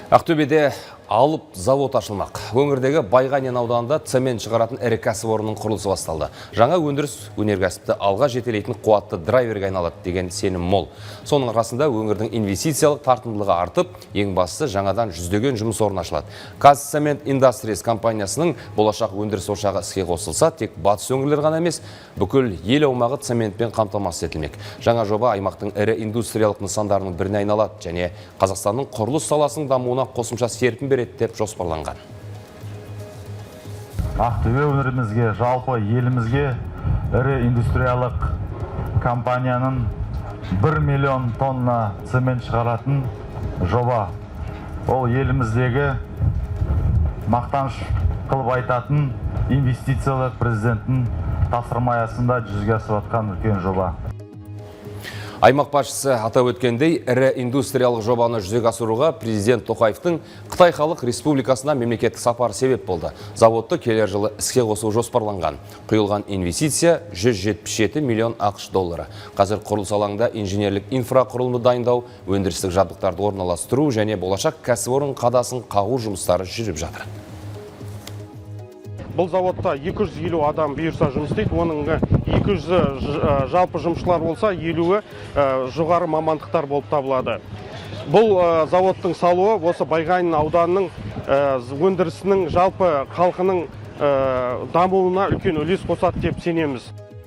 Ақтөбеде алып завод ашылмақ. Өңірдегі Байғанин ауданында цемент шығаратын ірі кәсіпорынның құрылысы басталды. Жаңа өндіріс өнеркәсіпті алға жетелейтін қуатты драйверге айналады деген сенім мол. Соның арқасында өңірдің инвестициялық тартымдылығы артып, ең бастысы жаңадан жүздеген жұмыс орны ашылады. Казцемент Industries компаниясының болашақ өндіріс ошағы іске қосылса, тек батыс өңірлер ғана емес, бүкіл ел аумағы цементпен қамтамасыз етілмек. Жаңа жоба аймақтың ірі индустриялық нысандарының біріне айналады және Қазақстанның құрылыс саласының дамуына қосымша серпін береді деп жоспарланған. Ақтөбе өңірімізге, жалпы елімізге ірі индустриялық компанияның 1 миллион тонна цемент шығаратын жоба. Ол еліміздегі мақтаныш қылып айтатын инвестициялық президенттің тапсырма аясында жүзеге асырып жатқан үлкен жоба. Аймақ басшысы атап өткендей, ірі индустриялық жобаны жүзеге асыруға президент Тоқаевтың Қытай Халық Республикасына мемлекеттік сапары себеп болды. Заводты келер жылы іске қосу жоспарланған. Құйылған инвестиция 177 миллион ақш доллары. Қазір құрылыс алаңында инженерлік инфрақұрылымды дайындау, өндірістік жабдықтарды орналастыру және болашақ кәсіпорын қадасын қағу жұмыстары жүріп жатыр. Бұл заводта 250 адам бұйырса жұмыс істейді, оның 200 жалпы жұмысшылар болса, 50-і жоғары мамандықтар болып табылады. Бұл заводтың салуы осы Байғанин ауданының өндірісінің жалпы халқының дамуына үлкен үлес қосады деп сенеміз.